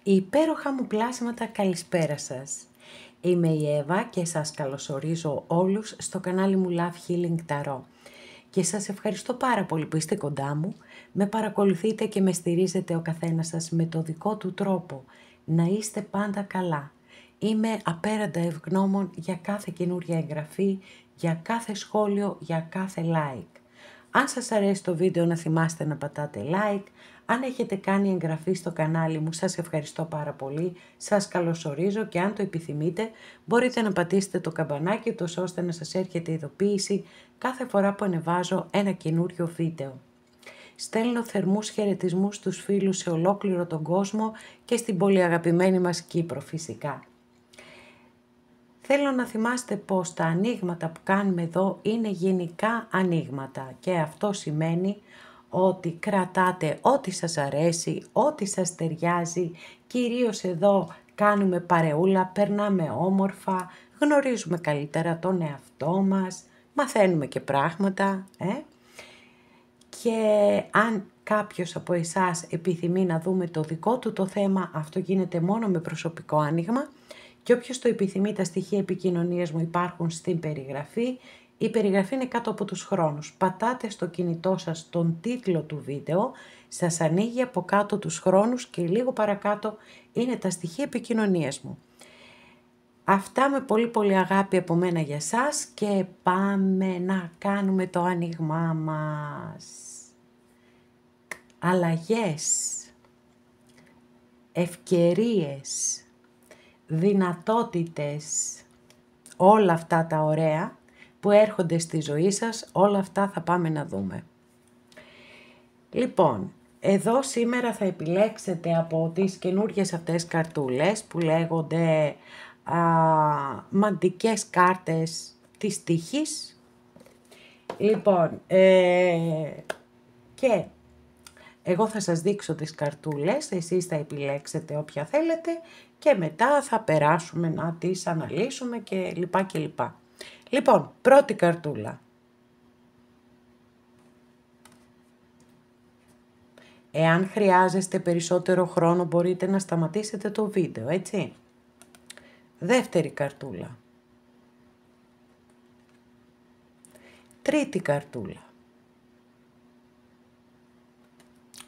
Υπέροχα μου πλάσματα, καλησπέρα σας. Είμαι η Εύα και σας καλωσορίζω όλους στο κανάλι μου Love Healing Tarot. Και σας ευχαριστώ πάρα πολύ που είστε κοντά μου, με παρακολουθείτε και με στηρίζετε ο καθένας σας με το δικό του τρόπο. Να είστε πάντα καλά. Είμαι απέραντα ευγνώμων για κάθε καινούρια εγγραφή, για κάθε σχόλιο, για κάθε like. Αν σας αρέσει το βίντεο να θυμάστε να πατάτε like. Αν έχετε κάνει εγγραφή στο κανάλι μου, σας ευχαριστώ πάρα πολύ. Σας καλωσορίζω και αν το επιθυμείτε μπορείτε να πατήσετε το καμπανάκι τόσο ώστε να σας έρχεται ειδοποίηση κάθε φορά που ανεβάζω ένα καινούριο βίντεο. Στέλνω θερμούς χαιρετισμούς στους φίλους σε ολόκληρο τον κόσμο και στην πολύ αγαπημένη μας Κύπρο φυσικά. Θέλω να θυμάστε πως τα ανοίγματα που κάνουμε εδώ είναι γενικά ανοίγματα και αυτό σημαίνει ότι κρατάτε ό,τι σας αρέσει, ό,τι σας ταιριάζει, κυρίως εδώ κάνουμε παρεούλα, περνάμε όμορφα, γνωρίζουμε καλύτερα τον εαυτό μας, μαθαίνουμε και πράγματα, Και αν κάποιος από εσάς επιθυμεί να δούμε το δικό του το θέμα, αυτό γίνεται μόνο με προσωπικό άνοιγμα. Και όποιος το επιθυμεί, τα στοιχεία επικοινωνίας μου υπάρχουν στην περιγραφή. Η περιγραφή είναι κάτω από τους χρόνους. Πατάτε στο κινητό σας τον τίτλο του βίντεο, σας ανοίγει από κάτω τους χρόνους και λίγο παρακάτω είναι τα στοιχεία επικοινωνίας μου. Αυτά με πολύ πολύ αγάπη από μένα για σας και πάμε να κάνουμε το άνοιγμά μας. Αλλαγές, ευκαιρίες, δυνατότητες, όλα αυτά τα ωραία που έρχονται στη ζωή σας, όλα αυτά θα πάμε να δούμε. Λοιπόν, εδώ σήμερα θα επιλέξετε από τις καινούργιες αυτές καρτούλες που λέγονται μαντικές κάρτες της τύχης. Λοιπόν, και εγώ θα σας δείξω τις καρτούλες, εσείς θα επιλέξετε όποια θέλετε και μετά θα περάσουμε να τις αναλύσουμε και λοιπά και λοιπά. Λοιπόν, πρώτη καρτούλα. Εάν χρειάζεστε περισσότερο χρόνο μπορείτε να σταματήσετε το βίντεο, έτσι. Δεύτερη καρτούλα. Τρίτη καρτούλα.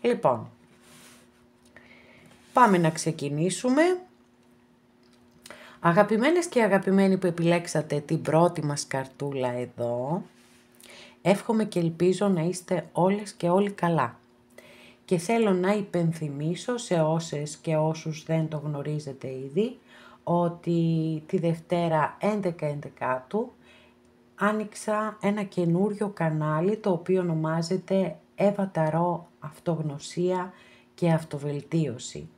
Λοιπόν, πάμε να ξεκινήσουμε. Αγαπημένες και αγαπημένοι που επιλέξατε την πρώτη μας καρτούλα εδώ, εύχομαι και ελπίζω να είστε όλες και όλοι καλά. Και θέλω να υπενθυμίσω σε όσες και όσους δεν το γνωρίζετε ήδη, ότι τη Δευτέρα 11/11 άνοιξα ένα καινούριο κανάλι το οποίο ονομάζεται Εύα Tarot Αυτογνωσία και Αυτοβελτίωση.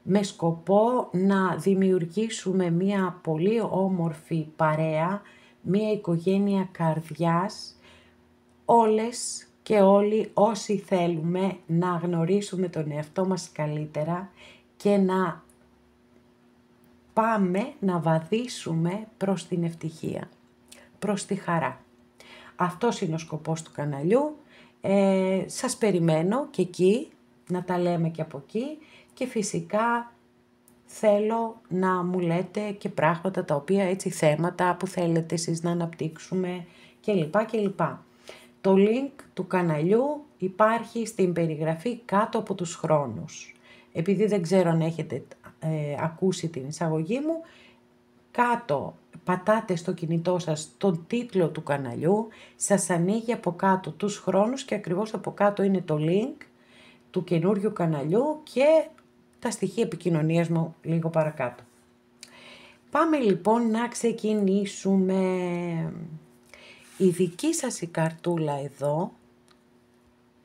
Με σκοπό να δημιουργήσουμε μια πολύ όμορφη παρέα, μια οικογένεια καρδιάς, όλες και όλοι όσοι θέλουμε να γνωρίσουμε τον εαυτό μας καλύτερα και να πάμε να βαδίσουμε προς την ευτυχία, προς τη χαρά. Αυτός είναι ο σκοπός του καναλιού. Σας περιμένω και εκεί, να τα λέμε και από εκεί και φυσικά θέλω να μου λέτε και πράγματα τα οποία έτσι θέματα που θέλετε εσείς να αναπτύξουμε κλπ. Το link του καναλιού υπάρχει στην περιγραφή κάτω από τους χρόνους. Επειδή δεν ξέρω αν έχετε ακούσει την εισαγωγή μου, κάτω πατάτε στο κινητό σας τον τίτλο του καναλιού, σας ανοίγει από κάτω τους χρόνους και ακριβώς από κάτω είναι το link του καινούριου καναλιού και τα στοιχεία επικοινωνίας μου λίγο παρακάτω. Πάμε λοιπόν να ξεκινήσουμε. Η δική σας η καρτούλα εδώ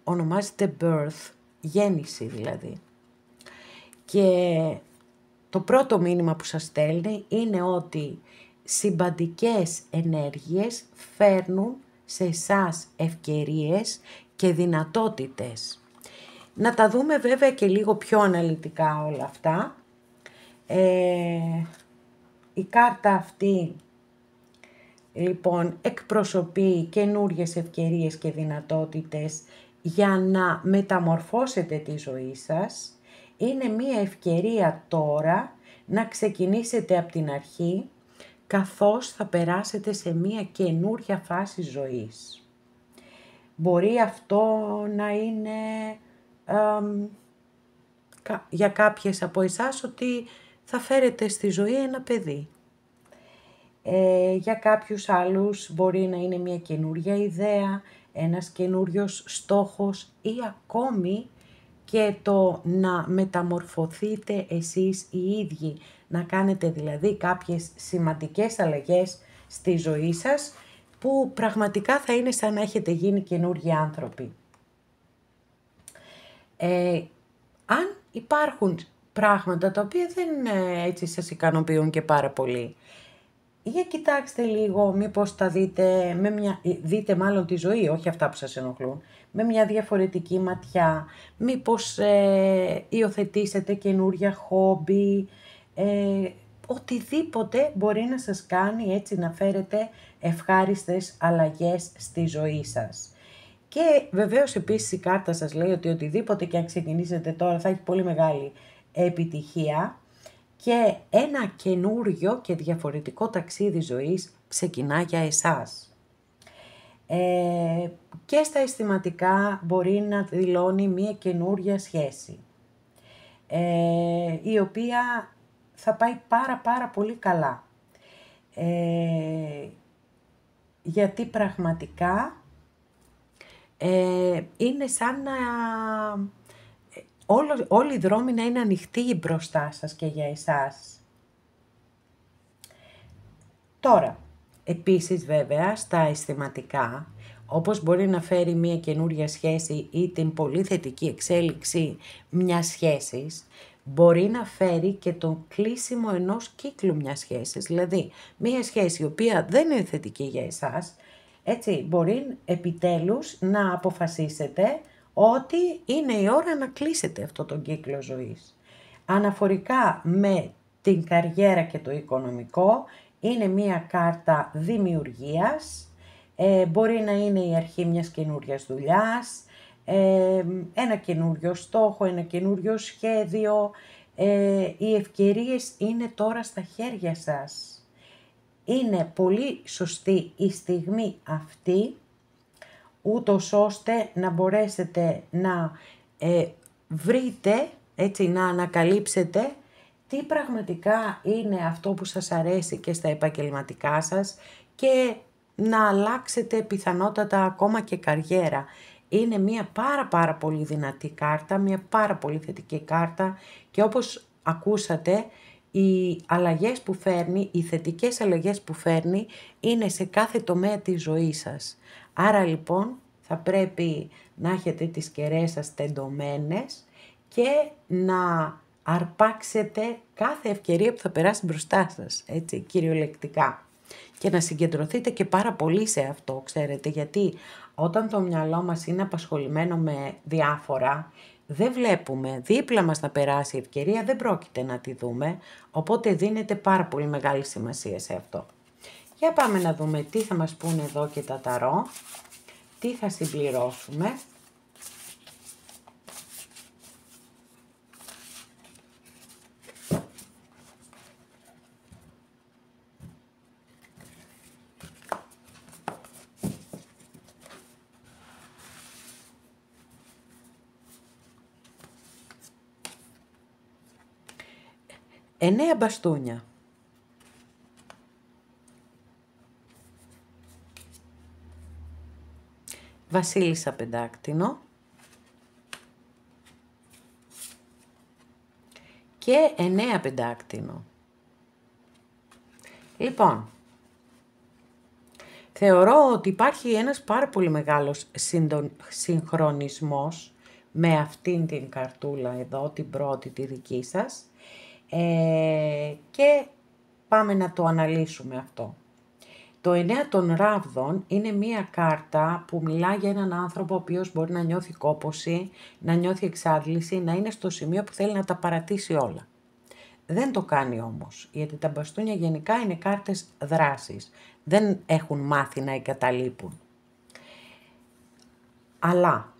ονομάζεται Birth, γέννηση δηλαδή. Και το πρώτο μήνυμα που σας στέλνει είναι ότι συμπαντικές ενέργειες φέρνουν σε εσάς ευκαιρίες και δυνατότητες. Να τα δούμε βέβαια και λίγο πιο αναλυτικά όλα αυτά. Η κάρτα αυτή λοιπόν εκπροσωπεί καινούριες ευκαιρίες και δυνατότητες για να μεταμορφώσετε τη ζωή σας Είναι μία ευκαιρία τώρα να ξεκινήσετε από την αρχή, καθώς θα περάσετε σε μία καινούρια φάση ζωής. Μπορεί αυτό να είναι για κάποιες από εσάς ότι θα φέρετε στη ζωή ένα παιδί. Για κάποιους άλλους μπορεί να είναι μια καινούρια ιδέα, ένας καινούριος στόχος ή ακόμη και το να μεταμορφωθείτε εσείς οι ίδιοι, να κάνετε δηλαδή κάποιες σημαντικές αλλαγές στη ζωή σας που πραγματικά θα είναι σαν να έχετε γίνει καινούργιοι άνθρωποι. Αν υπάρχουν πράγματα τα οποία δεν έτσι σας ικανοποιούν και πάρα πολύ, για κοιτάξτε λίγο, μήπως τα δείτε μάλλον τη ζωή, όχι αυτά που σας ενοχλούν, με μια διαφορετική ματιά, μήπως υιοθετήσετε καινούρια χόμπι, οτιδήποτε μπορεί να σας κάνει έτσι να φέρετε ευχάριστες αλλαγές στη ζωή σας. Και βεβαίως επίσης η κάρτα σας λέει ότι οτιδήποτε και αν ξεκινήσετε τώρα θα έχει πολύ μεγάλη επιτυχία και ένα καινούριο και διαφορετικό ταξίδι ζωής ξεκινά για εσάς. Και στα αισθηματικά μπορεί να δηλώνει μία καινούρια σχέση, η οποία θα πάει πάρα πολύ καλά. Γιατί πραγματικά είναι σαν να όλοι οι δρόμοι να είναι ανοιχτοί μπροστά σας και για εσάς. Τώρα, επίσης βέβαια στα αισθηματικά, όπως μπορεί να φέρει μια καινούρια σχέση ή την πολύ θετική εξέλιξη μιας σχέσης, μπορεί να φέρει και το κλείσιμο ενός κύκλου μιας σχέσης. Δηλαδή, μια σχέση η οποία δεν είναι θετική για εσάς, έτσι, μπορεί επιτέλους να αποφασίσετε ότι είναι η ώρα να κλείσετε αυτό τον κύκλο ζωής. Αναφορικά με την καριέρα και το οικονομικό, είναι μία κάρτα δημιουργίας, μπορεί να είναι η αρχή μιας καινούριας δουλειάς, ένα καινούριο στόχο, ένα καινούριο σχέδιο, οι ευκαιρίες είναι τώρα στα χέρια σας. Είναι πολύ σωστή η στιγμή αυτή, ούτως ώστε να μπορέσετε να βρείτε, έτσι, να ανακαλύψετε τι πραγματικά είναι αυτό που σας αρέσει και στα επαγγελματικά σας και να αλλάξετε πιθανότατα ακόμα και καριέρα. Είναι μια πάρα πολύ δυνατή κάρτα, μια πάρα πολύ θετική κάρτα και όπως ακούσατε, οι αλλαγές που φέρνει, οι θετικές αλλαγές που φέρνει είναι σε κάθε τομέα της ζωής σας. Άρα λοιπόν θα πρέπει να έχετε τις κεραίες σας τεντωμένες και να αρπάξετε κάθε ευκαιρία που θα περάσει μπροστά σας, έτσι, κυριολεκτικά. Και να συγκεντρωθείτε και πάρα πολύ σε αυτό, ξέρετε, γιατί όταν το μυαλό μας είναι απασχολημένο με διάφορα, δεν βλέπουμε δίπλα μας να περάσει η ευκαιρία, δεν πρόκειται να τη δούμε, οπότε δίνεται πάρα πολύ μεγάλη σημασία σε αυτό. Για πάμε να δούμε τι θα μας πούνε εδώ και τα ταρό, τι θα συμπληρώσουμε. Εννέα μπαστούνια. Βασίλισσα πεντάκτηνο. Και 9 πεντάκτηνο. Λοιπόν, θεωρώ ότι υπάρχει ένας πάρα πολύ μεγάλος συγχρονισμός με αυτήν την καρτούλα εδώ, την πρώτη, τη δική σας. Και πάμε να το αναλύσουμε αυτό. Το 9 των ράβδων είναι μία κάρτα που μιλά για έναν άνθρωπο ο οποίος μπορεί να νιώθει κόπωση, να νιώθει εξάντληση, να είναι στο σημείο που θέλει να τα παρατήσει όλα. Δεν το κάνει όμως, γιατί τα μπαστούνια γενικά είναι κάρτες δράσης. Δεν έχουν μάθει να εγκαταλείπουν. Αλλά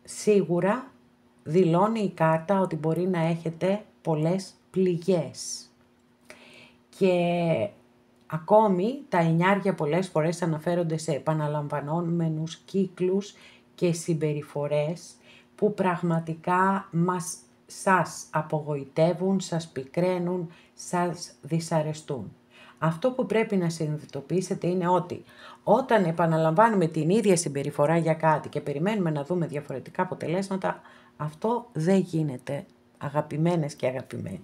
σίγουρα δηλώνει η κάρτα ότι μπορεί να έχετε πολλές πληγές. Και ακόμη τα εννιάρια πολλές φορές αναφέρονται σε επαναλαμβανόμενους κύκλους και συμπεριφορές που πραγματικά σας απογοητεύουν, σας πικραίνουν, σας δυσαρεστούν. Αυτό που πρέπει να συνειδητοποιήσετε είναι ότι όταν επαναλαμβάνουμε την ίδια συμπεριφορά για κάτι και περιμένουμε να δούμε διαφορετικά αποτελέσματα, αυτό δεν γίνεται, αγαπημένες και αγαπημένοι.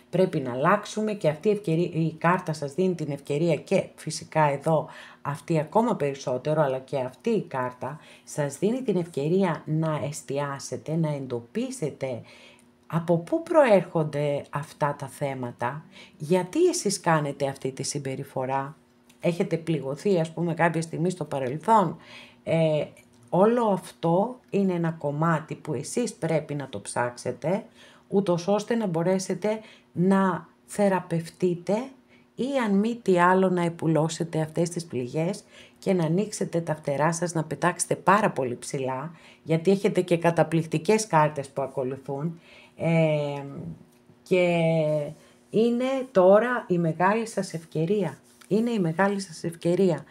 Πρέπει να αλλάξουμε και αυτή η κάρτα σας δίνει την ευκαιρία και φυσικά εδώ αυτή ακόμα περισσότερο, αλλά και αυτή η κάρτα σας δίνει την ευκαιρία να εστιάσετε, να εντοπίσετε από πού προέρχονται αυτά τα θέματα, γιατί εσείς κάνετε αυτή τη συμπεριφορά, έχετε πληγωθεί ας πούμε κάποια στιγμή στο παρελθόν. Όλο αυτό είναι ένα κομμάτι που εσείς πρέπει να το ψάξετε, ούτως ώστε να μπορέσετε να θεραπευτείτε ή αν μη τι άλλο να επουλώσετε αυτές τις πληγές και να ανοίξετε τα φτερά σας, να πετάξετε πάρα πολύ ψηλά, γιατί έχετε και καταπληκτικές κάρτες που ακολουθούν και είναι τώρα η μεγάλη σας ευκαιρία. Είναι η μεγάλη σας ευκαιρία.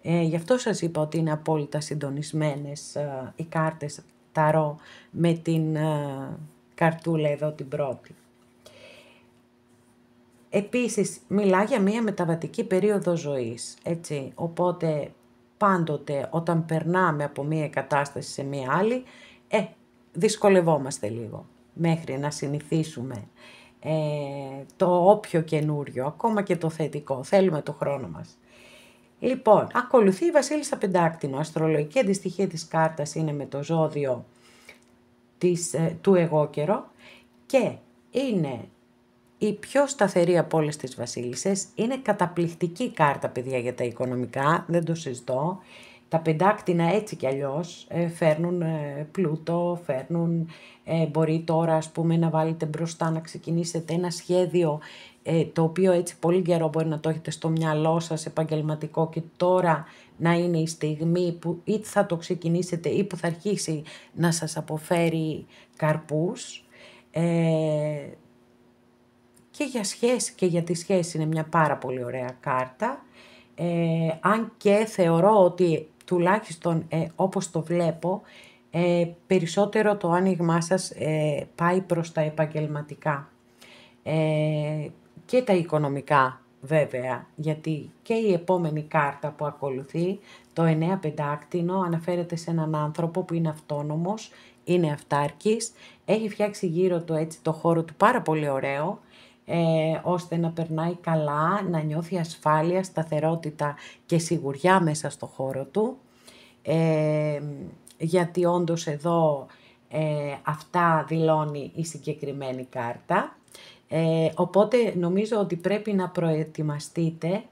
Γι' αυτό σας είπα ότι είναι απόλυτα συντονισμένες οι κάρτες ταρό με την καρτούλα εδώ την πρώτη. Επίσης, μιλά για μία μεταβατική περίοδο ζωής, έτσι, οπότε πάντοτε όταν περνάμε από μία κατάσταση σε μία άλλη, δυσκολευόμαστε λίγο μέχρι να συνηθίσουμε το όποιο καινούριο, ακόμα και το θετικό, θέλουμε το χρόνο μας. Λοιπόν, ακολουθεί η Βασίλισσα Πεντάκτηνο, αστρολογική αντιστοιχεία της κάρτας είναι με το ζώδιο του εγώκερο και είναι η πιο σταθερή από όλες τις βασίλισσες, είναι καταπληκτική κάρτα παιδιά για τα οικονομικά, δεν το συζητώ. Τα πεντάκτηνα έτσι κι αλλιώς φέρνουν πλούτο, μπορεί τώρα ας πούμε να βάλετε μπροστά να ξεκινήσετε ένα σχέδιο το οποίο έτσι πολύ καιρό μπορεί να το έχετε στο μυαλό σας επαγγελματικό και τώρα να είναι η στιγμή που είτε θα το ξεκινήσετε ή που θα αρχίσει να σας αποφέρει καρπούς. Και για σχέση και για τη σχέση είναι μια πάρα πολύ ωραία κάρτα, αν και θεωρώ ότι τουλάχιστον όπως το βλέπω, περισσότερο το άνοιγμά σας πάει προς τα επαγγελματικά και τα οικονομικά βέβαια, γιατί και η επόμενη κάρτα που ακολουθεί, το 9 πεντάκτηνο, αναφέρεται σε έναν άνθρωπο που είναι αυτόνομος, είναι αυτάρκης, έχει φτιάξει γύρω του έτσι το χώρο του πάρα πολύ ωραίο, ώστε να περνάει καλά, να νιώθει ασφάλεια, σταθερότητα και σιγουριά μέσα στο χώρο του, γιατί όντως εδώ αυτά δηλώνει η συγκεκριμένη κάρτα. Οπότε νομίζω ότι πρέπει να προετοιμαστείτε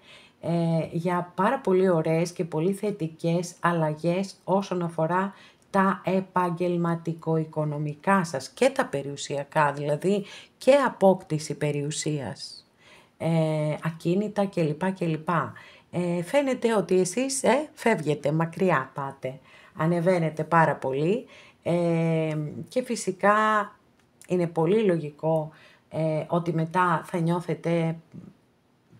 για πάρα πολύ ωραίες και πολύ θετικές αλλαγές όσον αφορά τα επαγγελματικο-οικονομικά σας και τα περιουσιακά, δηλαδή και απόκτηση περιουσίας, ακίνητα κλπ. Φαίνεται ότι εσείς φεύγετε, μακριά πάτε, ανεβαίνετε πάρα πολύ και φυσικά είναι πολύ λογικό ότι μετά θα νιώθετε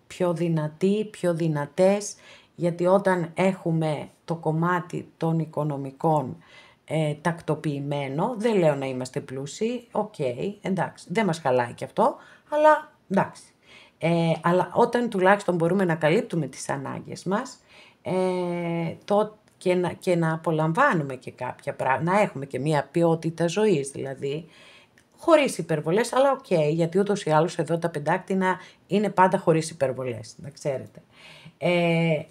πιο δυνατοί, πιο δυνατές, γιατί όταν έχουμε το κομμάτι των οικονομικών τακτοποιημένο, δεν λέω να είμαστε πλούσιοι, εντάξει, δεν μας χαλάει και αυτό, αλλά εντάξει. Αλλά όταν τουλάχιστον μπορούμε να καλύπτουμε τις ανάγκες μας και να απολαμβάνουμε και κάποια πράγματα, να έχουμε και μια ποιότητα ζωής δηλαδή, χωρίς υπερβολές, αλλά γιατί ούτως ή άλλως εδώ τα πεντάκτηνα είναι πάντα χωρίς υπερβολές, να ξέρετε.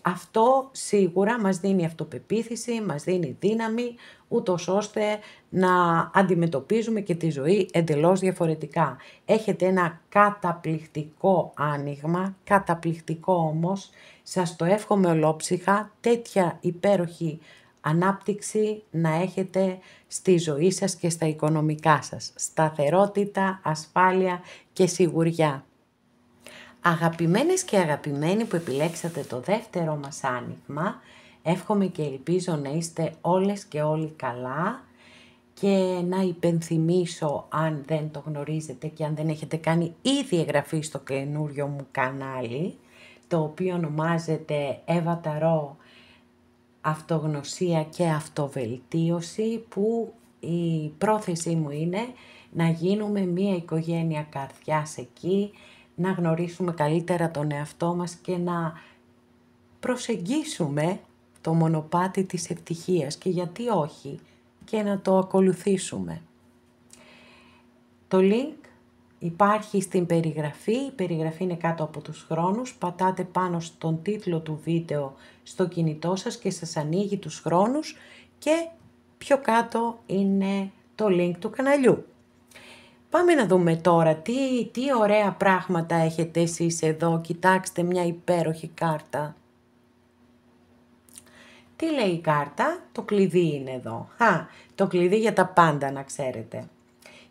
Αυτό σίγουρα μας δίνει αυτοπεποίθηση, μας δίνει δύναμη, ούτως ώστε να αντιμετωπίζουμε και τη ζωή εντελώς διαφορετικά. Έχετε ένα καταπληκτικό άνοιγμα, καταπληκτικό όμως, σας το εύχομαι ολόψυχα, τέτοια υπέροχη ανάπτυξη να έχετε στη ζωή σας και στα οικονομικά σας. Σταθερότητα, ασφάλεια και σιγουριά. Αγαπημένες και αγαπημένοι που επιλέξατε το δεύτερο μας άνοιγμα, εύχομαι και ελπίζω να είστε όλες και όλοι καλά και να υπενθυμίσω, αν δεν το γνωρίζετε και αν δεν έχετε κάνει ήδη εγγραφή στο καινούριο μου κανάλι, το οποίο ονομάζεται Εύα Ταρό Αυτογνωσία και Αυτοβελτίωση, που η πρόθεσή μου είναι να γίνουμε μία οικογένεια καρδιάς εκεί, να γνωρίσουμε καλύτερα τον εαυτό μας και να προσεγγίσουμε το μονοπάτι της ευτυχίας και γιατί όχι και να το ακολουθήσουμε. Το link υπάρχει στην περιγραφή, η περιγραφή είναι κάτω από τους χρόνους, πατάτε πάνω στον τίτλο του βίντεο στο κινητό σας και σας ανοίγει τους χρόνους και πιο κάτω είναι το link του καναλιού. Πάμε να δούμε τώρα τι ωραία πράγματα έχετε εσείς εδώ, κοιτάξτε μια υπέροχη κάρτα. Τι λέει η κάρτα? Το κλειδί είναι εδώ. Το κλειδί για τα πάντα, να ξέρετε.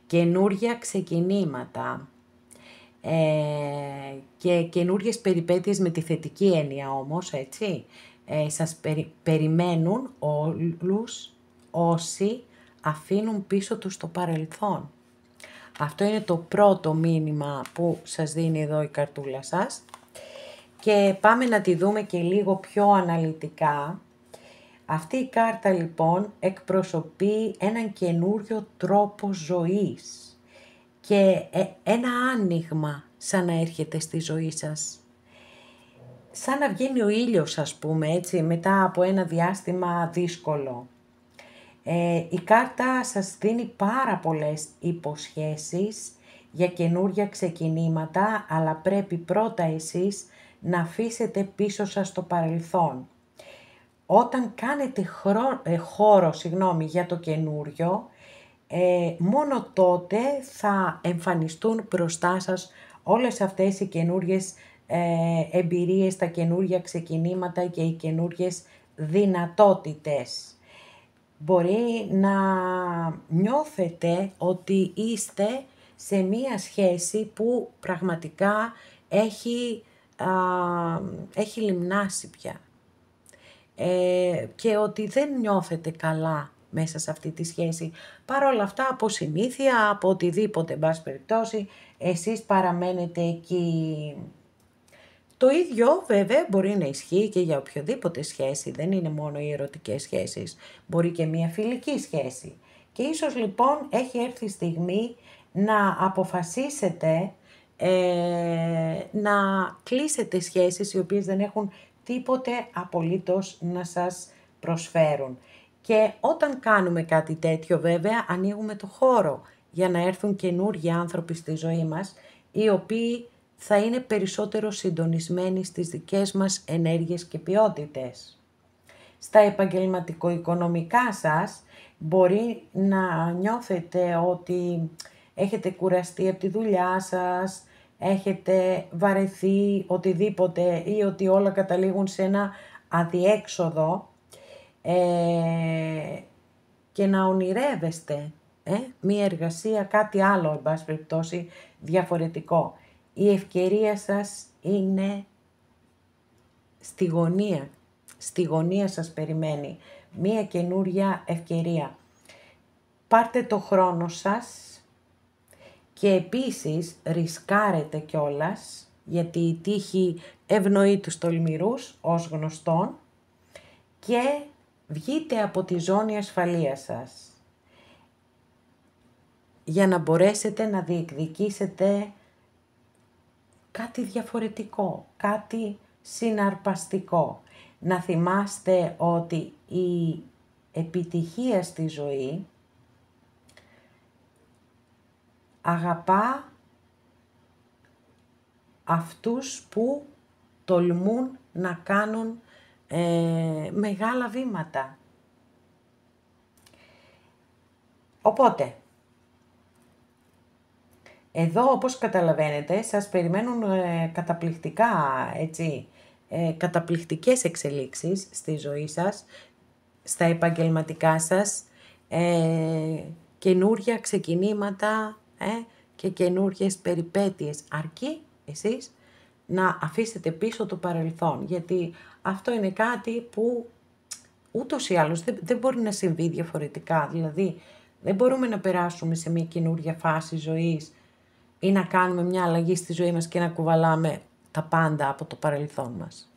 Καινούρια ξεκινήματα και καινούριες περιπέτειες με τη θετική έννοια όμως, έτσι. Σας περιμένουν όλους όσοι αφήνουν πίσω τους το παρελθόν. Αυτό είναι το πρώτο μήνυμα που σας δίνει εδώ η καρτούλα σας. Και πάμε να τη δούμε και λίγο πιο αναλυτικά. Αυτή η κάρτα λοιπόν εκπροσωπεί έναν καινούριο τρόπο ζωής και ένα άνοιγμα σαν να έρχεται στη ζωή σας. Σαν να βγαίνει ο ήλιος, ας πούμε, έτσι, μετά από ένα διάστημα δύσκολο. Η κάρτα σας δίνει πάρα πολλές υποσχέσεις για καινούρια ξεκινήματα, αλλά πρέπει πρώτα εσείς να αφήσετε πίσω σας το παρελθόν. Όταν κάνετε χώρο για το καινούριο, μόνο τότε θα εμφανιστούν μπροστά σας όλες αυτές οι καινούριες εμπειρίες, τα καινούρια ξεκινήματα και οι καινούριες δυνατότητες. Μπορεί να νιώθετε ότι είστε σε μία σχέση που πραγματικά έχει λιμνάσει πια. Και ότι δεν νιώθετε καλά μέσα σε αυτή τη σχέση. Παρ' όλα αυτά, από συνήθεια, από οτιδήποτε, εν πάση περιπτώσει, εσείς παραμένετε εκεί. Το ίδιο βέβαια μπορεί να ισχύει και για οποιοδήποτε σχέση, δεν είναι μόνο οι ερωτικές σχέσεις, μπορεί και μια φιλική σχέση. Και ίσως λοιπόν έχει έρθει η στιγμή να αποφασίσετε να κλείσετε σχέσεις οι οποίες δεν έχουν τίποτε απολύτως να σας προσφέρουν. Και όταν κάνουμε κάτι τέτοιο βέβαια ανοίγουμε το χώρο για να έρθουν καινούργιοι άνθρωποι στη ζωή μας, οι οποίοι θα είναι περισσότερο συντονισμένοι στις δικές μας ενέργειες και ποιότητες. Στα επαγγελματικο-οικονομικά σας μπορεί να νιώθετε ότι έχετε κουραστεί από τη δουλειά σας, έχετε βαρεθεί οτιδήποτε ή ότι όλα καταλήγουν σε ένα αδιέξοδο και να ονειρεύεστε μία εργασία, κάτι άλλο, εν πάση περιπτώσει, διαφορετικό. Η ευκαιρία σας είναι στη γωνία. Στη γωνία σας περιμένει μία καινούρια ευκαιρία. Πάρτε το χρόνο σας και επίσης ρισκάρετε κιόλας, γιατί η τύχη ευνοεί τους τολμηρούς ως γνωστόν, και βγείτε από τη ζώνη ασφαλείας σας για να μπορέσετε να διεκδικήσετε κάτι διαφορετικό, κάτι συναρπαστικό. Να θυμάστε ότι η επιτυχία στη ζωή αγαπά αυτούς που τολμούν να κάνουν μεγάλα βήματα. Οπότε, εδώ όπως καταλαβαίνετε σας περιμένουν καταπληκτικά, καταπληκτικές εξελίξεις στη ζωή σας, στα επαγγελματικά σας, καινούρια ξεκινήματα και καινούριες περιπέτειες. Αρκεί εσείς να αφήσετε πίσω το παρελθόν, γιατί αυτό είναι κάτι που ούτως ή άλλως δεν μπορεί να συμβεί διαφορετικά. Δηλαδή, Δεν μπορούμε να περάσουμε σε μια καινούργια φάση ζωής ή να κάνουμε μια αλλαγή στη ζωή μας και να κουβαλάμε τα πάντα από το παρελθόν μας.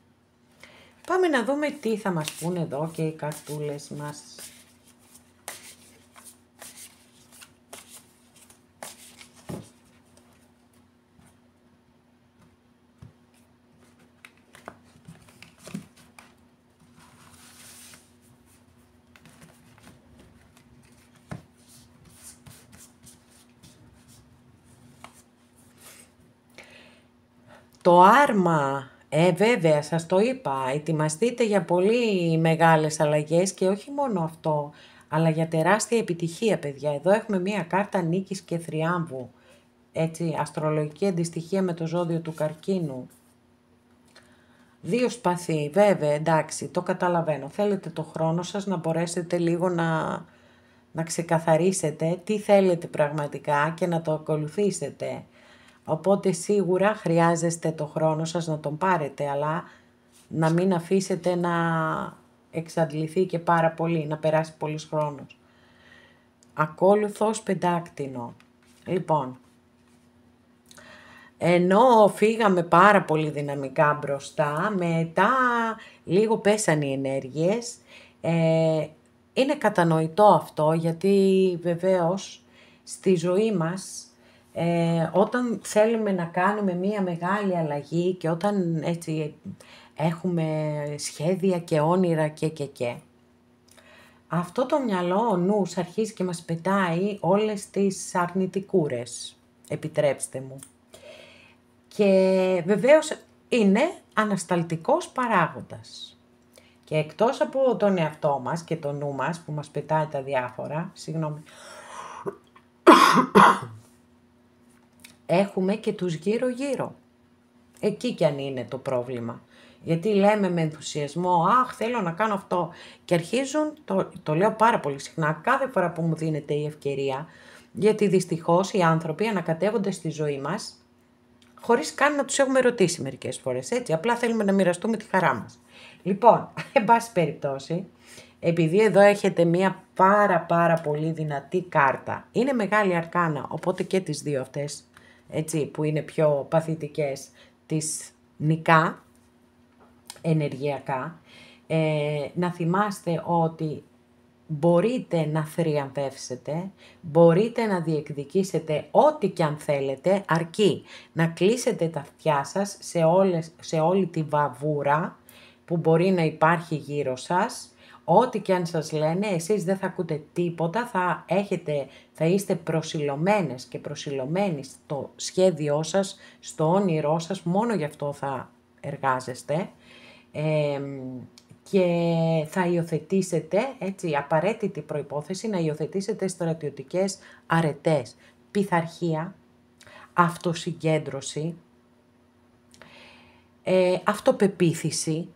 Πάμε να δούμε τι θα μας πούνε εδώ και οι καρτούλες μας. Το άρμα, βέβαια σας το είπα, ετοιμαστείτε για πολύ μεγάλες αλλαγές και όχι μόνο αυτό, αλλά για τεράστια επιτυχία, παιδιά. Εδώ έχουμε μία κάρτα νίκης και θριάμβου, έτσι, αστρολογική αντιστοιχεία με το ζώδιο του καρκίνου. 2 σπαθί, βέβαια, εντάξει, το καταλαβαίνω. Θέλετε το χρόνο σας να μπορέσετε λίγο να ξεκαθαρίσετε τι θέλετε πραγματικά και να το ακολουθήσετε. Οπότε σίγουρα χρειάζεστε το χρόνο σας να τον πάρετε, αλλά να μην αφήσετε να εξαντληθεί και πάρα πολύ, να περάσει πολύς χρόνος. Ακόλουθος πεντάκτηνο. Λοιπόν, ενώ φύγαμε πάρα πολύ δυναμικά μπροστά, μετά λίγο πέσαν οι ενέργειες. Είναι κατανοητό αυτό, γιατί βεβαίως στη ζωή μας, όταν θέλουμε να κάνουμε μία μεγάλη αλλαγή και όταν έτσι έχουμε σχέδια και όνειρα και, αυτό το μυαλό, ο νους, αρχίζει και μας πετάει όλες τις αρνητικούρες, επιτρέψτε μου. Και βεβαίως είναι ανασταλτικός παράγοντας. Και εκτός από τον εαυτό μας και το νου μας που μας πετάει τα διάφορα, έχουμε και τους γύρω-γύρω. Εκεί κι αν είναι το πρόβλημα. Γιατί λέμε με ενθουσιασμό, αχ, θέλω να κάνω αυτό. Και αρχίζουν, το λέω πάρα πολύ συχνά, κάθε φορά που μου δίνεται η ευκαιρία, γιατί δυστυχώς οι άνθρωποι ανακατεύονται στη ζωή μας, χωρίς καν να τους έχουμε ρωτήσει μερικές φορές, έτσι, απλά θέλουμε να μοιραστούμε τη χαρά μας. Λοιπόν, εν πάση περιπτώσει, επειδή εδώ έχετε μία πάρα πολύ δυνατή κάρτα, είναι μεγάλη αρκάνα, οπότε και τις δύο αυτές, έτσι, που είναι πιο παθητικές, τις νικά, ενεργειακά, να θυμάστε ότι μπορείτε να θριαμβεύσετε, μπορείτε να διεκδικήσετε ό,τι και αν θέλετε, αρκεί να κλείσετε τα αυτιά σας σε όλη τη βαβούρα που μπορεί να υπάρχει γύρω σας. Ό,τι και αν σας λένε, εσείς δεν θα ακούτε τίποτα, θα είστε προσιλωμένες και προσιλωμένοι στο σχέδιό σας, στο όνειρό σας, μόνο γι' αυτό θα εργάζεστε. Και θα υιοθετήσετε, έτσι, απαραίτητη προϋπόθεση, να υιοθετήσετε στρατιωτικές αρετές, πειθαρχία, αυτοσυγκέντρωση, αυτοπεποίθηση,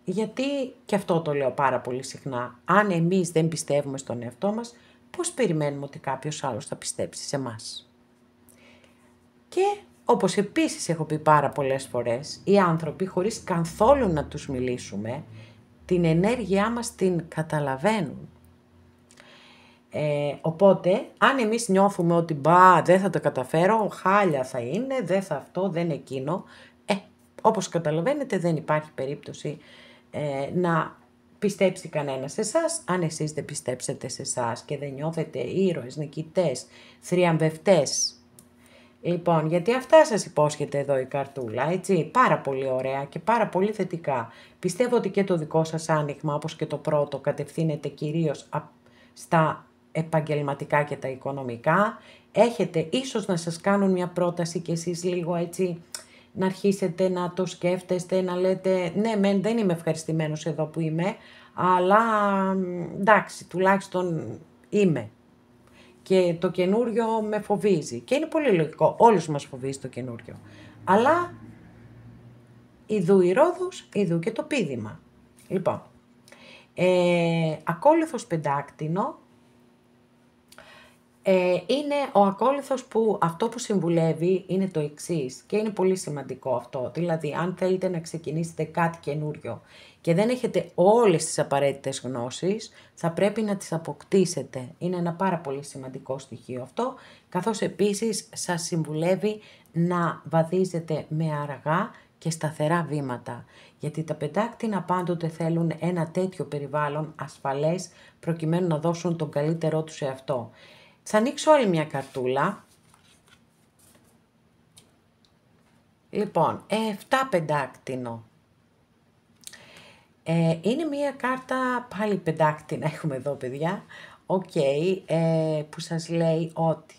γιατί και αυτό το λέω πάρα πολύ συχνά, αν εμείς δεν πιστεύουμε στον εαυτό μας, πώς περιμένουμε ότι κάποιος άλλος θα πιστέψει σε μας. Και όπως επίσης έχω πει πάρα πολλές φορές, οι άνθρωποι χωρίς καθόλου να τους μιλήσουμε, την ενέργειά μας την καταλαβαίνουν. Οπότε, αν εμείς νιώθουμε ότι δεν θα το καταφέρω, χάλια θα είναι, δεν θα αυτό, δεν εκείνο, όπως καταλαβαίνετε δεν υπάρχει περίπτωση να πιστέψει κανένας σε εσάς, αν εσείς δεν πιστέψετε σε εσάς και δεν νιώθετε ήρωες, νικητές, θριαμβευτές. Λοιπόν, γιατί αυτά σας υπόσχεται εδώ η καρτούλα, έτσι, πάρα πολύ ωραία και πάρα πολύ θετικά. Πιστεύω ότι και το δικό σας άνοιγμα, όπως και το πρώτο, κατευθύνεται κυρίως στα επαγγελματικά και τα οικονομικά. Έχετε ίσως να σας κάνουν μια πρόταση και εσείς λίγο έτσι να αρχίσετε να το σκέφτεστε, να λέτε ναι, δεν είμαι ευχαριστημένος εδώ που είμαι, αλλά εντάξει, τουλάχιστον είμαι. Και το καινούριο με φοβίζει. Και είναι πολύ λογικό. Όλους μας φοβίζει το καινούριο. Αλλά ιδού η Ρόδος, ιδού και το πείδημα. Λοιπόν, ακόλουθος πεντάκτηνο. Είναι ο ακόλουθος που αυτό που συμβουλεύει είναι το εξής και είναι πολύ σημαντικό αυτό. Δηλαδή, αν θέλετε να ξεκινήσετε κάτι καινούριο και δεν έχετε όλες τις απαραίτητες γνώσεις, θα πρέπει να τις αποκτήσετε. Είναι ένα πάρα πολύ σημαντικό στοιχείο αυτό, καθώς επίσης σας συμβουλεύει να βαδίζετε με αργά και σταθερά βήματα, γιατί τα πεντάκτηνα πάντοτε θέλουν ένα τέτοιο περιβάλλον ασφαλές προκειμένου να δώσουν τον καλύτερό τους σε αυτό. Θα ανοίξω άλλη μια καρτούλα. Λοιπόν, 7 πεντάκτηνο. Είναι μια κάρτα, πάλι πεντάκτηνα έχουμε εδώ παιδιά, που σας λέει ότι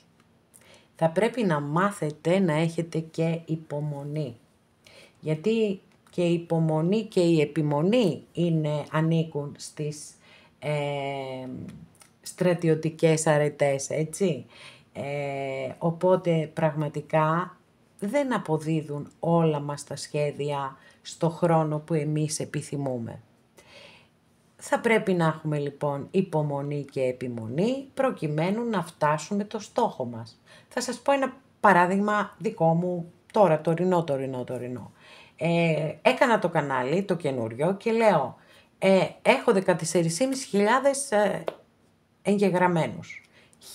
θα πρέπει να μάθετε να έχετε και υπομονή. Γιατί και η υπομονή και η επιμονή ανήκουν στις στρατιωτικές αρετές, έτσι. Οπότε πραγματικά δεν αποδίδουν όλα μας τα σχέδια στο χρόνο που εμείς επιθυμούμε. Θα πρέπει να έχουμε λοιπόν υπομονή και επιμονή προκειμένου να φτάσουμε το στόχο μας. Θα σας πω ένα παράδειγμα δικό μου τώρα, τωρινό. Έκανα το κανάλι, το καινούριο και λέω έχω 14.500 εγγεγραμμένους.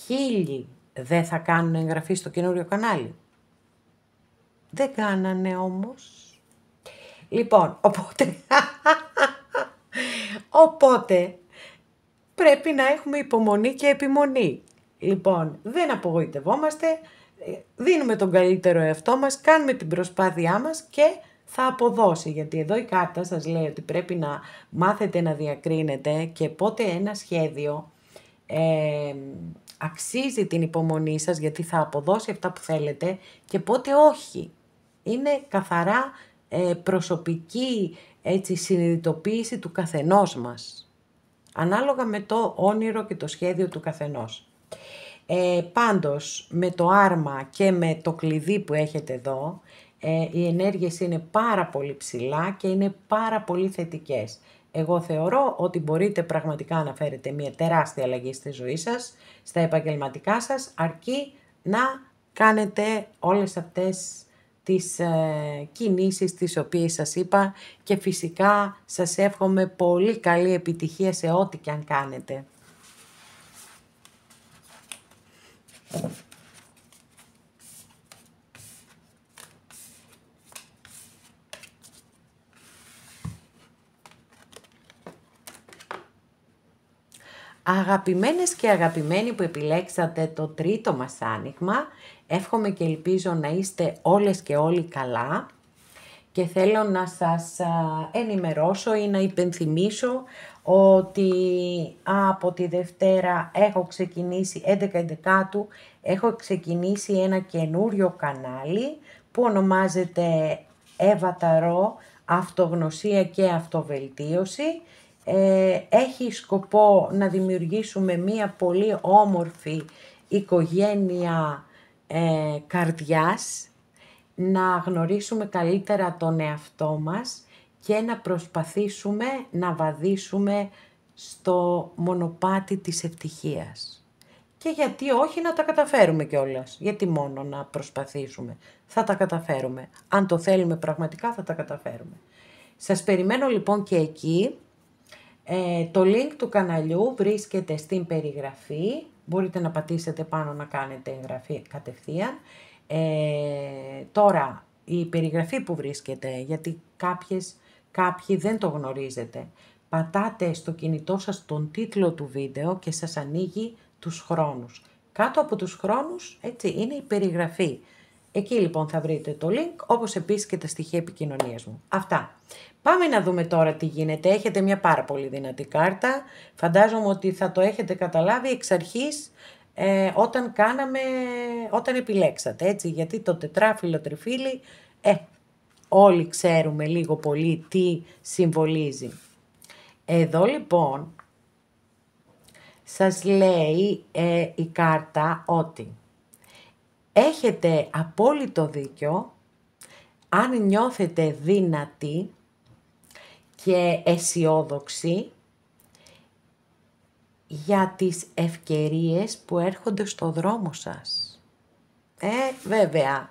1.000 δεν θα κάνουν εγγραφή στο καινούριο κανάλι. Δεν κάνανε όμως. Λοιπόν, οπότε πρέπει να έχουμε υπομονή και επιμονή. Λοιπόν, δεν απογοητευόμαστε, δίνουμε τον καλύτερο εαυτό μας, κάνουμε την προσπάθειά μας και θα αποδώσει. Γιατί εδώ η κάρτα σας λέει ότι πρέπει να μάθετε να διακρίνετε και πότε ένα σχέδιο αξίζει την υπομονή σας γιατί θα αποδώσει αυτά που θέλετε και πότε όχι. Είναι καθαρά προσωπική συνειδητοποίηση του καθενός μας. Ανάλογα με το όνειρο και το σχέδιο του καθενός. Πάντως με το άρμα και με το κλειδί που έχετε εδώ, οι ενέργειες είναι πάρα πολύ ψηλά και είναι πάρα πολύ θετικές. Εγώ θεωρώ ότι μπορείτε πραγματικά να φέρετε μια τεράστια αλλαγή στη ζωή σας, στα επαγγελματικά σας, αρκεί να κάνετε όλες αυτές τις κινήσεις τις οποίες σας είπα και φυσικά σας εύχομαι πολύ καλή επιτυχία σε ό,τι και αν κάνετε. Αγαπημένες και αγαπημένοι που επιλέξατε το τρίτο μας άνοιγμα, εύχομαι και ελπίζω να είστε όλες και όλοι καλά και θέλω να σας ενημερώσω ή να υπενθυμίσω ότι από τη Δευτέρα έχω ξεκινήσει, 11/11, έχω ξεκινήσει ένα καινούριο κανάλι που ονομάζεται Εύα Ταρό, αυτογνωσία και αυτοβελτίωση. Έχει σκοπό να δημιουργήσουμε μία πολύ όμορφη οικογένεια καρδιάς, να γνωρίσουμε καλύτερα τον εαυτό μας και να προσπαθήσουμε να βαδίσουμε στο μονοπάτι της ευτυχίας. Και γιατί όχι να τα καταφέρουμε κιόλας, γιατί μόνο να προσπαθήσουμε. Θα τα καταφέρουμε. Αν το θέλουμε πραγματικά θα τα καταφέρουμε. Σας περιμένω λοιπόν και εκεί. Το link του καναλιού βρίσκεται στην περιγραφή. Μπορείτε να πατήσετε πάνω να κάνετε εγγραφή κατευθείαν. Τώρα, η περιγραφή που βρίσκεται, γιατί κάποιοι δεν το γνωρίζετε. Πατάτε στο κινητό σας τον τίτλο του βίντεο και σας ανοίγει τους χρόνους. Κάτω από τους χρόνους, έτσι, είναι η περιγραφή. Εκεί λοιπόν θα βρείτε το link, όπως επίσης και τα στοιχεία επικοινωνίας μου. Αυτά. Πάμε να δούμε τώρα τι γίνεται. Έχετε μια πάρα πολύ δυνατή κάρτα. Φαντάζομαι ότι θα το έχετε καταλάβει εξ αρχής όταν επιλέξατε, έτσι. Γιατί το τετράφυλλο τριφύλι, όλοι ξέρουμε λίγο πολύ τι συμβολίζει. Εδώ λοιπόν σας λέει η κάρτα ότι έχετε απόλυτο δίκιο αν νιώθετε δυνατοί και αισιόδοξοι για τις ευκαιρίες που έρχονται στο δρόμο σας. Βέβαια.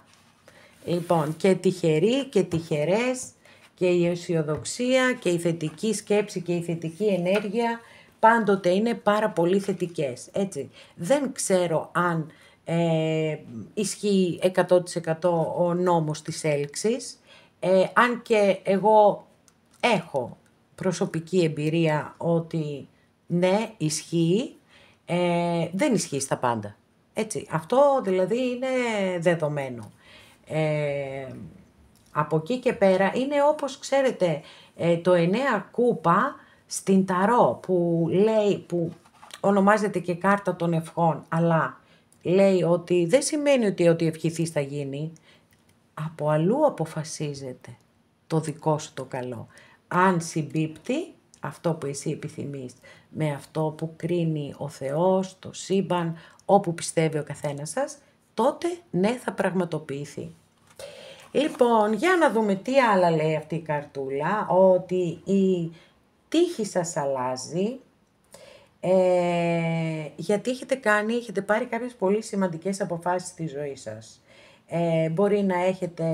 Λοιπόν, και τυχεροί και τυχερές και η αισιοδοξία και η θετική σκέψη και η θετική ενέργεια πάντοτε είναι πάρα πολύ θετικές, έτσι. Δεν ξέρω αν ισχύει 100% ο νόμος της έλξης, αν και εγώ έχω προσωπική εμπειρία ότι ναι, ισχύει, δεν ισχύει στα πάντα. Έτσι, αυτό δηλαδή είναι δεδομένο. Από εκεί και πέρα είναι όπως ξέρετε το 9 κούπα στην ταρό που λέει, που ονομάζεται και κάρτα των ευχών, αλλά λέει ότι δεν σημαίνει ότι ό,τι ευχηθείς θα γίνει. Από αλλού αποφασίζεται το δικό σου το καλό. Αν συμπίπτει αυτό που εσύ επιθυμείς με αυτό που κρίνει ο Θεός, το σύμπαν, όπου πιστεύει ο καθένας σας, τότε ναι, θα πραγματοποιηθεί. Λοιπόν, για να δούμε τι άλλα λέει αυτή η καρτούλα, ότι η τύχη σας αλλάζει, γιατί έχετε πάρει κάποιες πολύ σημαντικές αποφάσεις στη ζωή σας. Μπορεί να έχετε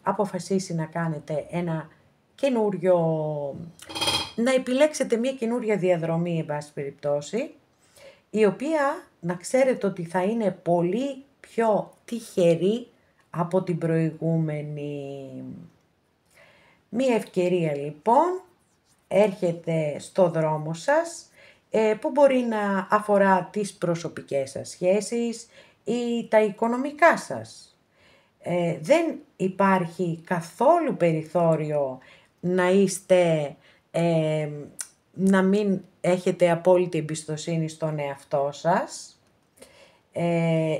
αποφασίσει να κάνετε να επιλέξετε μια καινούρια διαδρομή, εν πάση περιπτώσει, η οποία να ξέρετε ότι θα είναι πολύ πιο τυχερή από την προηγούμενη. Μία ευκαιρία λοιπόν έρχεται στο δρόμο σας, που μπορεί να αφορά τις προσωπικές σας σχέσεις ή τα οικονομικά σας. Δεν υπάρχει καθόλου περιθώριο να μην έχετε απόλυτη εμπιστοσύνη στον εαυτό σας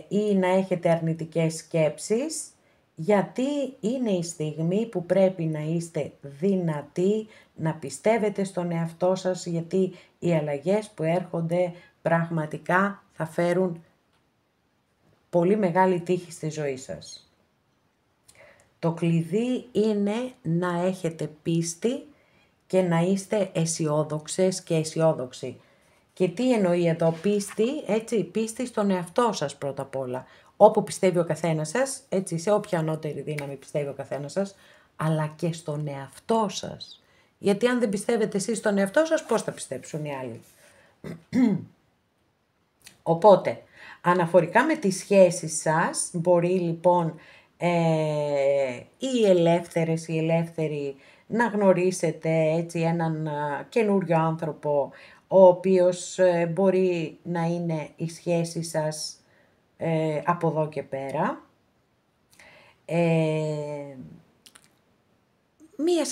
ή να έχετε αρνητικές σκέψεις, γιατί είναι η στιγμή που πρέπει να είστε δυνατοί, να πιστεύετε στον εαυτό σας, γιατί οι αλλαγές που έρχονται πραγματικά θα φέρουν πολύ μεγάλη τύχη στη ζωή σας. Το κλειδί είναι να έχετε πίστη και να είστε αισιόδοξες και αισιόδοξοι. Και τι εννοεί εδώ πίστη, έτσι, πίστη στον εαυτό σας πρώτα απ' όλα. Όπου πιστεύει ο καθένας σας, έτσι, σε όποια ανώτερη δύναμη πιστεύει ο καθένας σας, αλλά και στον εαυτό σας. Γιατί αν δεν πιστεύετε εσείς στον εαυτό σας, πώς θα πιστέψουν οι άλλοι. Οπότε, αναφορικά με τις σχέσεις σας, μπορεί λοιπόν οι ελεύθεροι να γνωρίσετε έτσι έναν καινούριο άνθρωπο, ο οποίος μπορεί να είναι η σχέση σας από εδώ και πέρα. Μία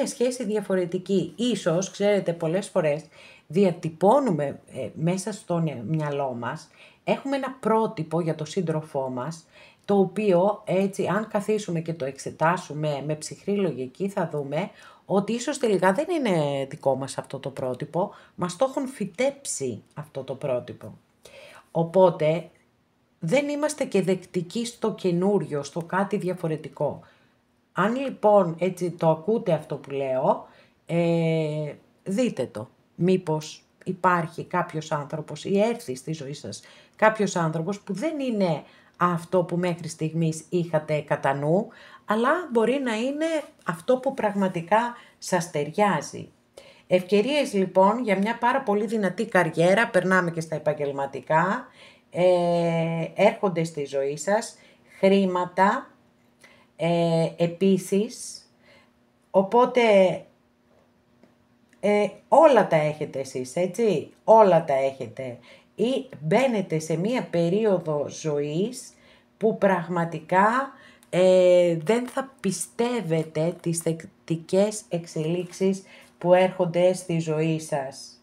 σχέση διαφορετική. Ίσως, ξέρετε, πολλές φορές διατυπώνουμε μέσα στο μυαλό μας, έχουμε ένα πρότυπο για το σύντροφό μας, το οποίο έτσι αν καθίσουμε και το εξετάσουμε με ψυχρή λογική θα δούμε ότι ίσως τελικά δεν είναι δικό μας αυτό το πρότυπο, μας το έχουν φυτέψει αυτό το πρότυπο. Οπότε δεν είμαστε και δεκτικοί στο καινούριο, στο κάτι διαφορετικό. Αν λοιπόν έτσι το ακούτε αυτό που λέω, δείτε το. Μήπως υπάρχει κάποιος άνθρωπος ή έρθει στη ζωή σας κάποιος άνθρωπος που δεν είναι αυτό που μέχρι στιγμής είχατε κατά νου, αλλά μπορεί να είναι αυτό που πραγματικά σας ταιριάζει. Ευκαιρίες λοιπόν για μια πάρα πολύ δυνατή καριέρα, περνάμε και στα επαγγελματικά, έρχονται στη ζωή σας, χρήματα, επίσης, οπότε όλα τα έχετε εσείς, έτσι, όλα τα έχετε. Ή μπαίνετε σε μία περίοδο ζωής που πραγματικά δεν θα πιστεύετε τις θετικές εξελίξεις που έρχονται στη ζωή σας.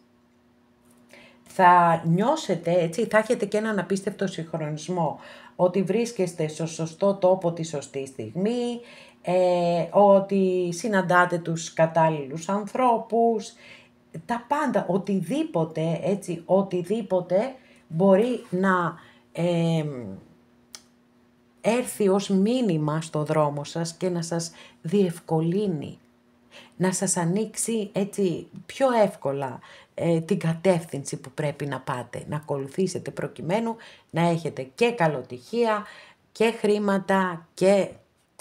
Θα νιώσετε, έτσι, θα έχετε και έναν απίστευτο συγχρονισμό, ότι βρίσκεστε στο σωστό τόπο τη σωστή στιγμή, ότι συναντάτε τους κατάλληλους ανθρώπους, τα πάντα, οτιδήποτε, έτσι, οτιδήποτε μπορεί να έρθει ως μήνυμα στο δρόμο σας και να σας διευκολύνει. να σας ανοίξει έτσι πιο εύκολα την κατεύθυνση που πρέπει να πάτε, να ακολουθήσετε προκειμένου να έχετε και καλοτυχία και χρήματα και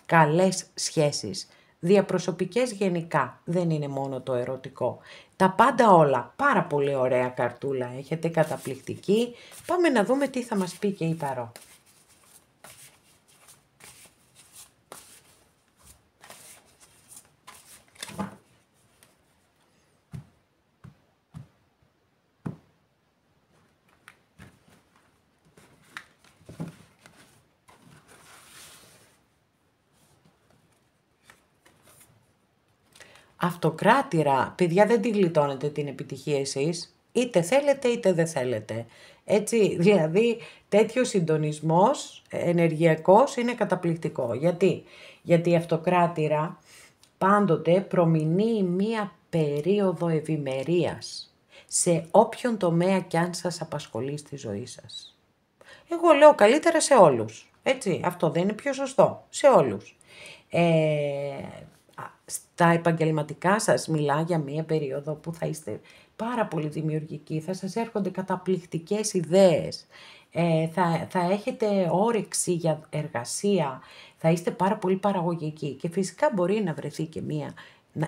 καλές σχέσεις. Διαπροσωπικές γενικά, δεν είναι μόνο το ερωτικό. Τα πάντα όλα, πάρα πολύ ωραία καρτούλα έχετε, καταπληκτική. Πάμε να δούμε τι θα μας πει και η Ταρό. Αυτοκράτηρα, παιδιά, δεν τη γλιτώνετε την επιτυχία εσείς, είτε θέλετε είτε δεν θέλετε. Έτσι, δηλαδή τέτοιος συντονισμός ενεργειακός είναι καταπληκτικό. Γιατί η αυτοκράτηρα πάντοτε προμηνύει μία περίοδο ευημερίας σε όποιον τομέα κι αν σας απασχολεί στη ζωή σας. Εγώ λέω καλύτερα σε όλους, έτσι, αυτό δεν είναι πιο σωστό, σε όλους. Στα επαγγελματικά σας μιλά για μία περίοδο που θα είστε πάρα πολύ δημιουργικοί, θα σας έρχονται καταπληκτικές ιδέες, θα έχετε όρεξη για εργασία, θα είστε πάρα πολύ παραγωγικοί και φυσικά μπορεί να βρεθεί και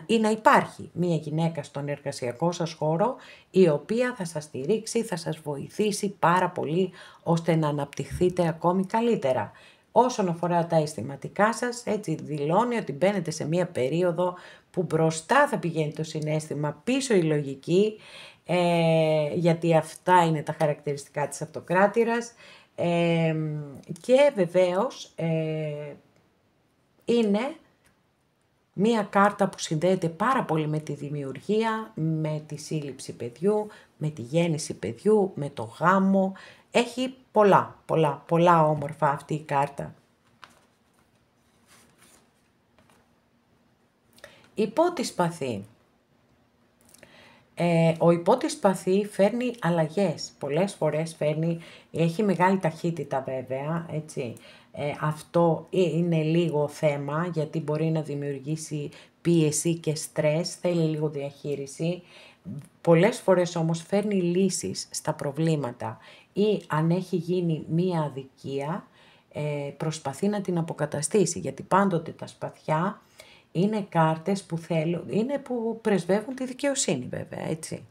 ή να υπάρχει μία γυναίκα στον εργασιακό σας χώρο η οποία θα σας στηρίξει, θα σας βοηθήσει πάρα πολύ ώστε να αναπτυχθείτε ακόμη καλύτερα. Όσον αφορά τα αισθηματικά σας, έτσι δηλώνει ότι μπαίνετε σε μία περίοδο που μπροστά θα πηγαίνει το συναίσθημα, πίσω η λογική, γιατί αυτά είναι τα χαρακτηριστικά της αυτοκράτηρας, και βεβαίως είναι μία κάρτα που συνδέεται πάρα πολύ με τη δημιουργία, με τη σύλληψη παιδιού, με τη γέννηση παιδιού, με το γάμο. Έχει πολλά όμορφα αυτή η κάρτα. Υπότης σπαθί. Ο υπότης σπαθί φέρνει αλλαγές, πολλές φορές έχει μεγάλη ταχύτητα βέβαια, έτσι. Αυτό είναι λίγο θέμα γιατί μπορεί να δημιουργήσει πίεση και στρες, θέλει λίγο διαχείριση. Πολλές φορές όμως φέρνει λύσεις στα προβλήματα ή αν έχει γίνει μία αδικία προσπαθεί να την αποκαταστήσει, γιατί πάντοτε τα σπαθιά είναι κάρτες που πρεσβεύουν τη δικαιοσύνη βέβαια, έτσι.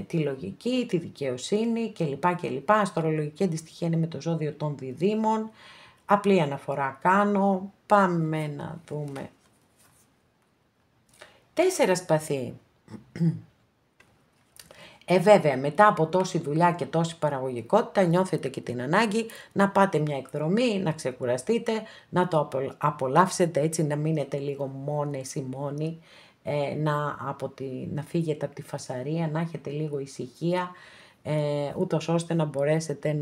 Τη λογική, τη δικαιοσύνη κλπ. Αστρολογική αντιστοιχεία είναι με το ζώδιο των διδύμων. Απλή αναφορά κάνω. Πάμε να δούμε. 4 σπαθί. Βέβαια, μετά από τόση δουλειά και τόση παραγωγικότητα νιώθετε και την ανάγκη να πάτε μια εκδρομή, να ξεκουραστείτε, να το απολαύσετε έτσι, να μείνετε λίγο μόνες ή μόνοι, να φύγετε από τη φασαρία, να έχετε λίγο ησυχία, ούτως ώστε να μπορέσετε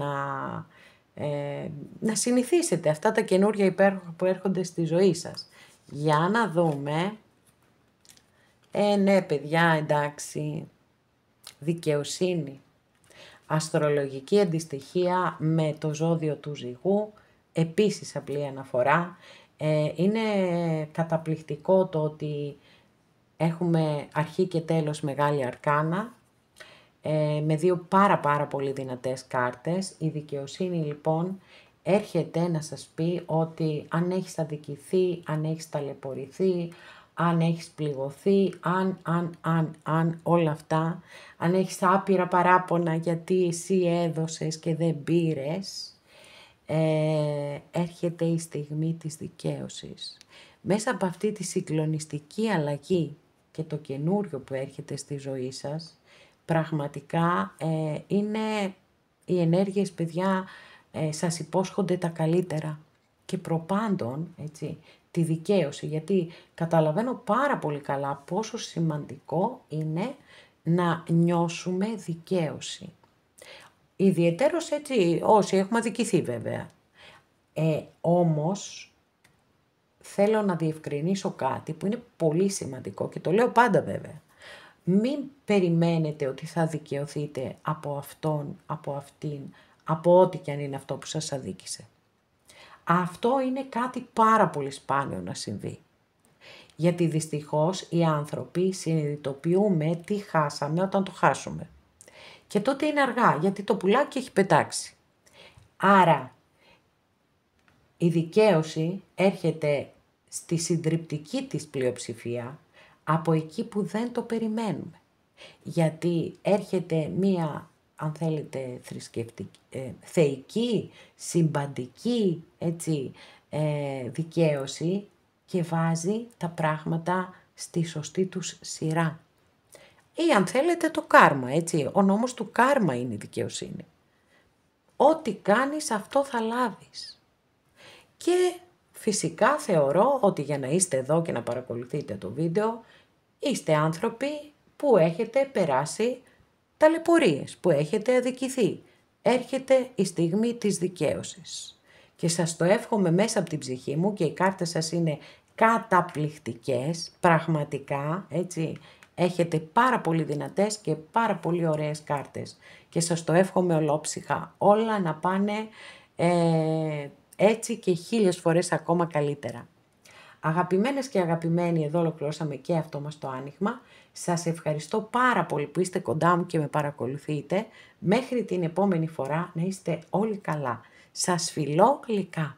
να συνηθίσετε αυτά τα καινούργια υπέροχα που έρχονται στη ζωή σας. Για να δούμε. Ναι παιδιά, εντάξει. Δικαιοσύνη. Αστρολογική αντιστοιχεία με το ζώδιο του Ζυγού, επίσης απλή αναφορά. Είναι καταπληκτικό το ότι έχουμε αρχή και τέλος μεγάλη αρκάνα, με 2 πάρα πολύ δυνατές κάρτες. Η δικαιοσύνη λοιπόν έρχεται να σας πει ότι αν έχεις αδικηθεί, αν έχεις ταλαιπωρηθεί, αν έχεις πληγωθεί, αν όλα αυτά, αν έχεις άπειρα παράπονα γιατί εσύ έδωσες και δεν πήρες, έρχεται η στιγμή της δικαίωσης. Μέσα από αυτή τη συγκλονιστική αλλαγή και το καινούριο που έρχεται στη ζωή σας, πραγματικά είναι οι ενέργειες, παιδιά, σας υπόσχονται τα καλύτερα και προπάντων, έτσι, τη δικαίωση, γιατί καταλαβαίνω πάρα πολύ καλά πόσο σημαντικό είναι να νιώσουμε δικαίωση. Ιδιαιτέρως έτσι όσοι έχουμε αδικηθεί βέβαια. Όμως θέλω να διευκρινίσω κάτι που είναι πολύ σημαντικό και το λέω πάντα βέβαια. Μην περιμένετε ότι θα δικαιωθείτε από αυτόν, από αυτήν, από ό,τι και αν είναι αυτό που σας αδίκησε. Αυτό είναι κάτι πάρα πολύ σπάνιο να συμβεί. Γιατί δυστυχώς οι άνθρωποι συνειδητοποιούμε τι χάσαμε όταν το χάσουμε. Και τότε είναι αργά, γιατί το πουλάκι έχει πετάξει. Άρα, η δικαίωση έρχεται στη συντριπτική της πλειοψηφία από εκεί που δεν το περιμένουμε. Γιατί έρχεται μία, αν θέλετε, θεϊκή, συμπαντική, έτσι, δικαίωση και βάζει τα πράγματα στη σωστή τους σειρά. Ή αν θέλετε το κάρμα, έτσι, ο νόμος του κάρμα είναι η δικαιοσύνη. Ό,τι κάνεις αυτό θα λάβεις. Και φυσικά θεωρώ ότι για να είστε εδώ και να παρακολουθείτε το βίντεο, είστε άνθρωποι που έχετε περάσει ταλαιπωρίες, που έχετε αδικηθεί. Έρχεται η στιγμή της δικαίωσης. Και σας το εύχομαι μέσα από την ψυχή μου και οι κάρτες σας είναι καταπληκτικές, πραγματικά, έτσι. Έχετε πάρα πολύ δυνατές και πάρα πολύ ωραίες κάρτες. Και σας το εύχομαι ολόψυχα. Όλα να πάνε έτσι και 1000 φορές ακόμα καλύτερα. Αγαπημένες και αγαπημένοι, εδώ ολοκληρώσαμε και αυτό μας το άνοιγμα. Σας ευχαριστώ πάρα πολύ που είστε κοντά μου και με παρακολουθείτε. Μέχρι την επόμενη φορά να είστε όλοι καλά. Σας φιλώ γλυκά.